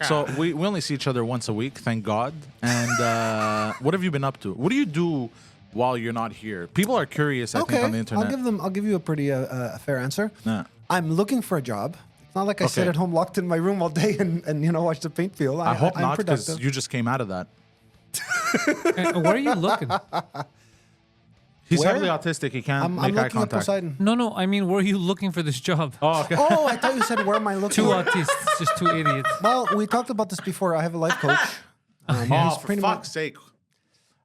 So we only see each other once a week, thank God. And what have you been up to? What do you do while you're not here? People are curious, I think, on the internet. I'll give you a pretty fair answer. Yeah. I'm looking for a job. It's not like I sit at home locked in my room all day and watch the paint peel. I hope not, because productive. you just came out of that. Where are you looking? He's Where? heavily autistic. He can't I'm make eye looking at contact. Poseidon. No. I mean, where are you looking for this job? Oh, okay. Oh, I thought you said where am I looking? Two autists, just two idiots. Well, we talked about this before. I have a life coach. Oh, for fuck's sake.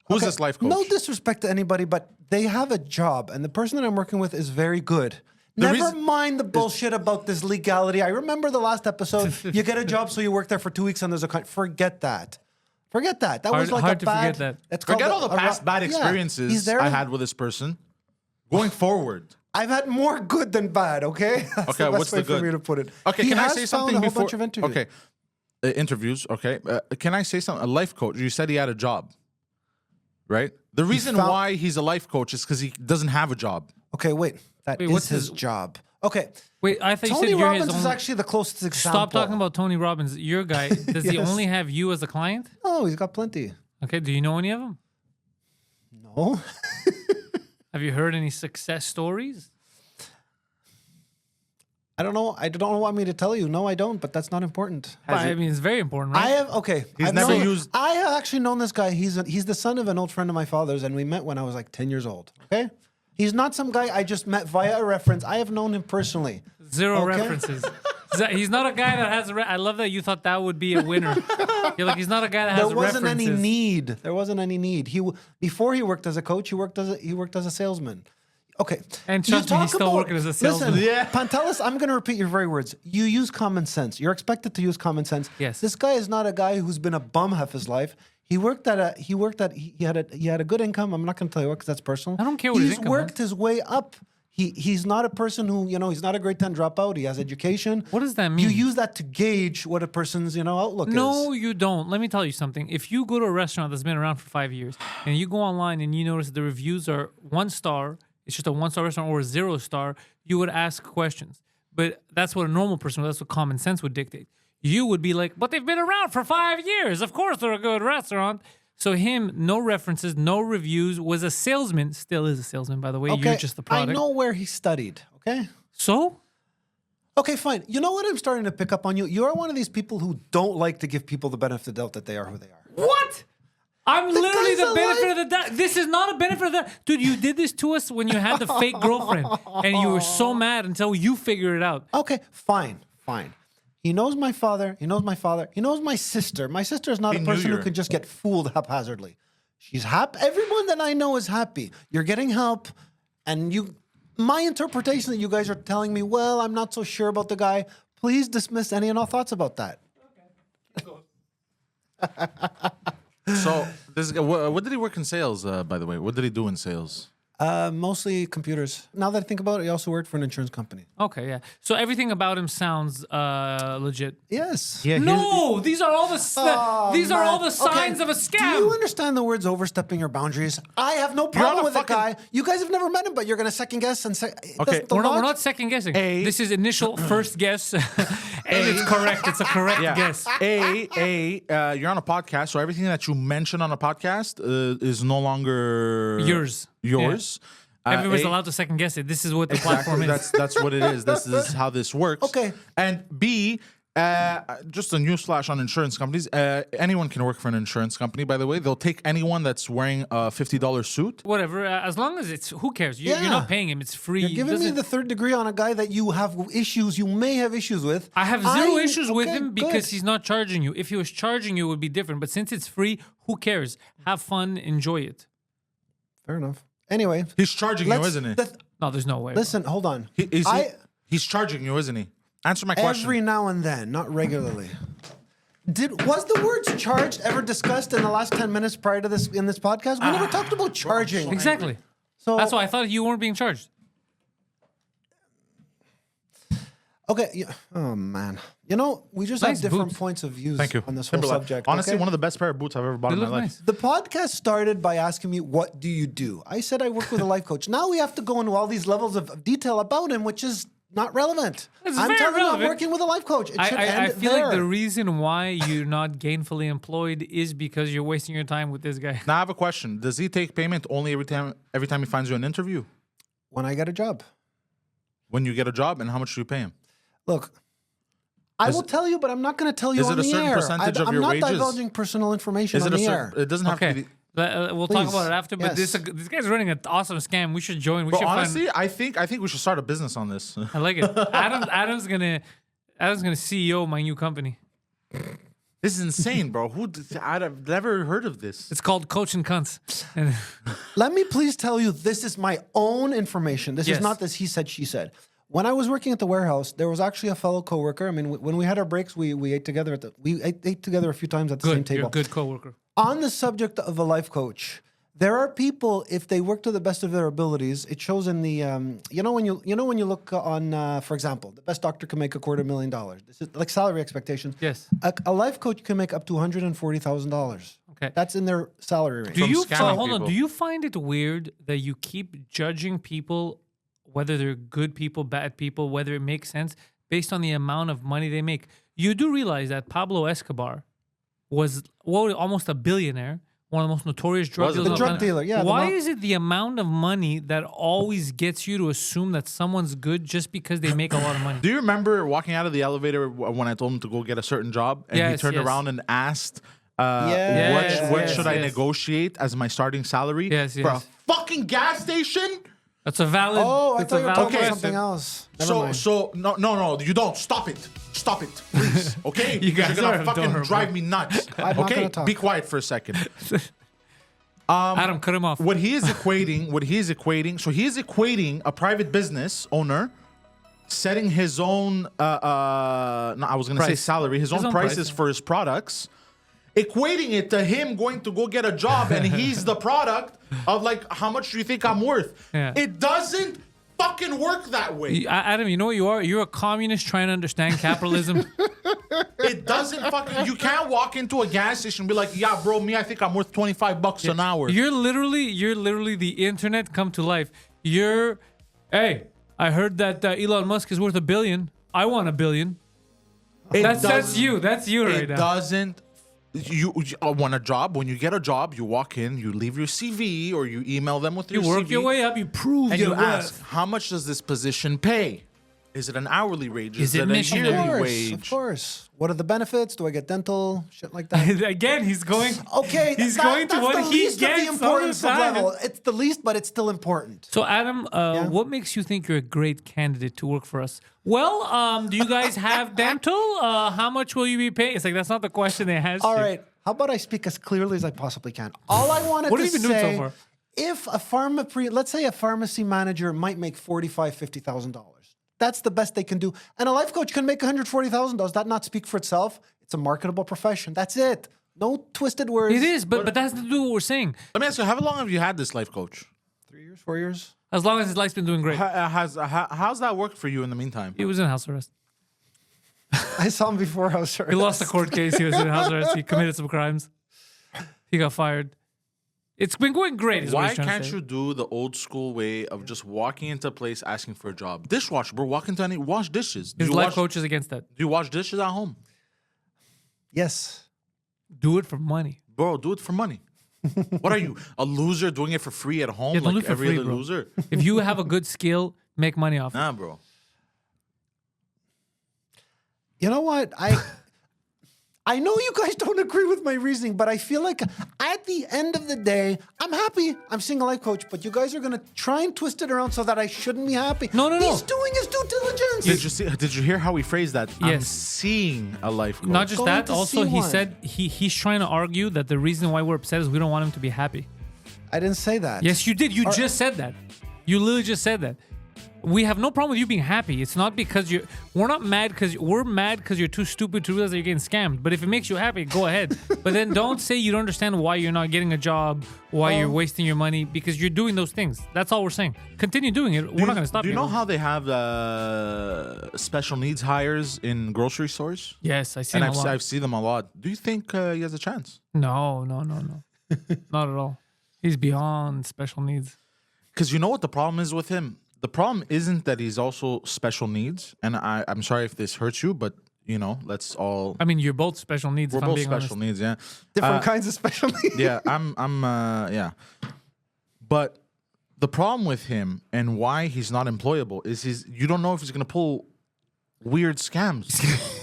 Who's this life coach? No disrespect to anybody, but they have a job, and the person that I'm working with is very good. Never mind the bullshit about this legality. I remember the last episode. You get a job, so you work there for 2 weeks, and there's a forget that. Forget that. That was like hard a to bad. forget that. It's Forget called all the past bad experiences he's there. I had with this person. Going forward. I've had more good than bad. Okay. That's Okay, the best what's way the good? for me to put it. Okay, He can I has say found something a whole before? bunch of interviews. Okay, interviews. Okay, can I say something? A life coach. You said he had a job, right? The reason why he's a life coach is because he doesn't have a job. Okay, wait. That is what's his his- job. Okay. Wait, I thought you Tony said you're Robbins his is only... actually the closest example. Stop talking about Tony Robbins. Your guy, does he Yes. only have you as a client? Oh, he's got plenty. Okay, do you know any of them? No. Have you heard any success stories? I don't know. I don't want me to tell you. No, I don't. But that's not important. I mean, it's very important, right? I have. Okay. He's I've never known- used- I have actually known this guy. He's the son of an old friend of my father's, and we met when I was like 10 years old. Okay. He's not some guy I just met via a reference. I have known him personally. Zero Okay. references. He's not a guy that has. I love that you thought that would be a winner. You're like, he's not a guy that has There wasn't references. any need. There wasn't any need. Before he worked as a coach, he worked as a salesman. Okay. And You trust me, he's talk still working as a salesman. Listen, Yeah. Pantelis, I'm going to repeat your very words. You use common sense. You're expected to use common sense. Yes. This guy is not a guy who's been a bum half his life. He had a good income. I'm not going to tell you what because that's personal. I don't care what his income He's worked his way up. He's not a person who, he's not a grade 10 dropout. He has education. What does that You mean? use that to gauge what a person's, outlook is. No, you don't. Let me tell you something. If you go to a restaurant that's been around for 5 years and you go online and you notice that the reviews are 1 star, it's just a 1-star restaurant, or a 0-star, you would ask questions. But that's what a normal person would. That's what common sense would dictate. You would be like, but they've been around for 5 years. Of course they're a good restaurant. So him, no references, no reviews, was a salesman. Still is a salesman, by the way. Okay, You're just the product. I know where he studied, okay? So? Okay, fine. You know what I'm starting to pick up on you? You're one of these people who don't like to give people the benefit of the doubt that they are who they are. What? I'm literally guy's the benefit of the doubt. This is not a benefit of the doubt. Dude, you did this to us when you had the fake girlfriend. And you were so mad until you figured it out. Okay, fine. He knows my father. He knows my father. He knows my sister. My sister is not a person who can just get fooled haphazardly. She's happy. Everyone that I know is happy. You're getting help. And my interpretation that you guys are telling me, well, I'm not so sure about the guy. Please dismiss any and all thoughts about that. So, this guy, what did he work in sales, by the way? What did he do in sales? Mostly computers. Now that I think about it, he also worked for an insurance company. Okay, yeah. So everything about him sounds legit. Yes. Yeah, No, these are all the signs of a Do scam. you understand the words overstepping your boundaries? I have no problem with that guy. You guys have never met him, but you're going to second guess and say, Okay, We're not second guessing. This is initial first guess, and it's correct. It's a correct guess. You're on a podcast, so everything that you mention on a podcast is no longer Yours. Everybody's allowed to second guess it. This is what the platform is. That's what it is. This is how this works. Okay. And B, just a newsflash on insurance companies. Anyone can work for an insurance company, by the way. They'll take anyone that's wearing a $50 suit. Whatever, as long as it's, who cares? You're not paying him. It's free. You're giving me the third degree on a guy that you may have issues with. I have zero issues with okay, him because good. he's not charging you. If he was charging you, it would be different. But since it's free, who cares? Have fun, enjoy it. Fair enough. Anyway. He's charging you, isn't he? No, there's no way. Listen, hold on. He's charging you, isn't he? Answer my question. Every now and then, not regularly. Was the words charged ever discussed in the last 10 minutes prior to this in this podcast? We never talked about charging. Exactly. So That's why I thought you weren't being charged. Okay. Oh man. We just Nice have different boots. points of views Thank you. on this whole Timberland. subject. Honestly, okay? one of the best pair of boots I've ever bought They in my look life. nice. The podcast started by asking me, what do you do? I said I work with a life coach. Now we have to go into all these levels of detail about him, which is not relevant. It's I'm very telling you, I'm relevant. working with a life coach. It should I end feel there. like the reason why you're not gainfully employed is because you're wasting your time with this guy. Now I have a question. Does he take payment only every time he finds you an interview? When I get a job. When you get a job, and how much do you pay him? Look, I will tell you, but I'm not going to tell you Is on it a the certain air. percentage of I'm your not wages? divulging personal information Is on it a the air. certain? It doesn't have to Okay. be. We'll talk Please. about it after, but Yes. this guy's running an awesome scam. We should join. We Bro, should honestly, find. I think we should start a business on this. I like it. Adam's gonna CEO my new company. This is insane, bro. I've never heard of this. It's called Coach and Cunts. And Let me please tell you, this is my own information. This Yes. is not this he said, she said. When I was working at the warehouse, there was actually a fellow coworker. I mean, when we had our breaks, we ate together ate together a few times at the same good, you're table. a good coworker. On the subject of a life coach, there are people, if they work to the best of their abilities, it shows in the when you look on, for example, the best doctor can make $250,000. This is like salary expectations. Yes. A life coach can make up to $140,000. Okay. That's in their salary range. Do you scamming hold on? people. Do you find it weird that you keep judging people, whether they're good people, bad people, whether it makes sense based on the amount of money they make? You do realize that Pablo Escobar was almost a billionaire, one of the most notorious drug Was it? dealers. The on drug planet. dealer, yeah, the Why mo- is it the amount of money that always gets you to assume that someone's good just because they make a lot of money? Do you remember walking out of the elevator when I told him to go get a certain job, and he Yes, turned yes. around and asked, Yes, "What yes, should I yes. negotiate as my starting salary Yes, for a yes. fucking gas station?" That's a valid. Oh, I that's thought a you were valid talking about Okay. something else. Never mind. So no, you don't. Stop it, please. Okay, You guys are are gonna fucking adorable. drive me nuts. I'm not Okay, gonna talk. be quiet for a second. Adam, cut him off. What he is equating, so he is equating a private business owner setting his own, no, I was gonna say Price. salary, his own own prices price. for his products, equating it to him going to go get a job, and he's the product of like, how much do you think I'm worth? Yeah. It doesn't fucking work that way. Adam, you know what you are? You're a communist trying to understand capitalism. It doesn't fucking. You can't walk into a gas station and be like, yeah, bro, I think I'm worth $25 an hour. You're literally the internet come to life. Hey, I heard that Elon Musk is worth $1 billion. I want $1 billion. That's you. That's you right It now. doesn't. You want a job. When you get a job, you walk in, you leave your CV, or you email them with You your work CV, your way up. You prove and your you ask, worth. how much does this position pay? Is it an hourly wage? Is it it a missionary? yearly Of wage? course. What are the benefits? Do I get dental? Shit like that. Again, he's going. Okay, He's that- going to that's what the he least gets of the all the importance of time. level. It's the least, but it's still important. So, Adam, what makes you think you're a great candidate to work for us? Well, do you guys have dental? How much will you be paying? It's like that's not the question they asked All you. right. How about I speak as clearly as I possibly can? All I wanted What to have you been doing so say, far? if let's say a pharmacy manager might make $45,000, $50,000. That's the best they can do. And a life coach can make $140,000. Does that not speak for itself? It's a marketable profession. That's it. No twisted words. It is, but that has to do with what we're saying. Let me ask you, how long have you had this life coach? 3 years, 4 years. As long as his life's been doing great. How's that worked for you in the meantime? He was in house arrest. I saw him before I was sure. He lost a court case. He was in house arrest. He committed some crimes. He got fired. It's been going great. Is what Why he's trying to can't say. you do the old school way of just walking into a place asking for a job? Dishwasher, bro. Walk into any wash dishes. His you life wash, coach is against that. Do you wash dishes at home? Yes. Do it for money. Bro, do it for money. What are you, a loser doing it for free at home Yeah, don't do like it for every free, other bro. loser? If you have a good skill, make money off it. Nah, bro. You know what? I know you guys don't agree with my reasoning, but I feel like at the end of the day, I'm happy I'm seeing a life coach, but you guys are going to try and twist it around so that I shouldn't be happy. No. He's doing his due diligence. Did you hear how he phrased that? I'm Yes. seeing a life coach. Not just Going that, to also see he one. said he's trying to argue that the reason why we're upset is we don't want him to be happy. I didn't say that. Yes, you did. You just said that. You literally just said that. We have no problem with you being happy. It's not because we're not mad because you're too stupid to realize that you're getting scammed. But if it makes you happy, go ahead. But then don't say you don't understand why you're not getting a job, why you're wasting your money, because you're doing those things. That's all we're saying. Continue doing it. We're not going to stop Do you. you know how they have special needs hires in grocery stores? Yes, I see And him a lot. I've seen them a lot. Do you think he has a chance? No. Not at all. He's beyond special needs. Because you know what the problem is with him? the problem isn't that he's also special needs, and I'm sorry if this hurts you, but let's all. I mean, you're both special needs. We're if I'm both being special honest. needs, yeah. Different kinds of special needs. Yeah, yeah. But the problem with him and why he's not employable is you don't know if he's gonna pull weird scams.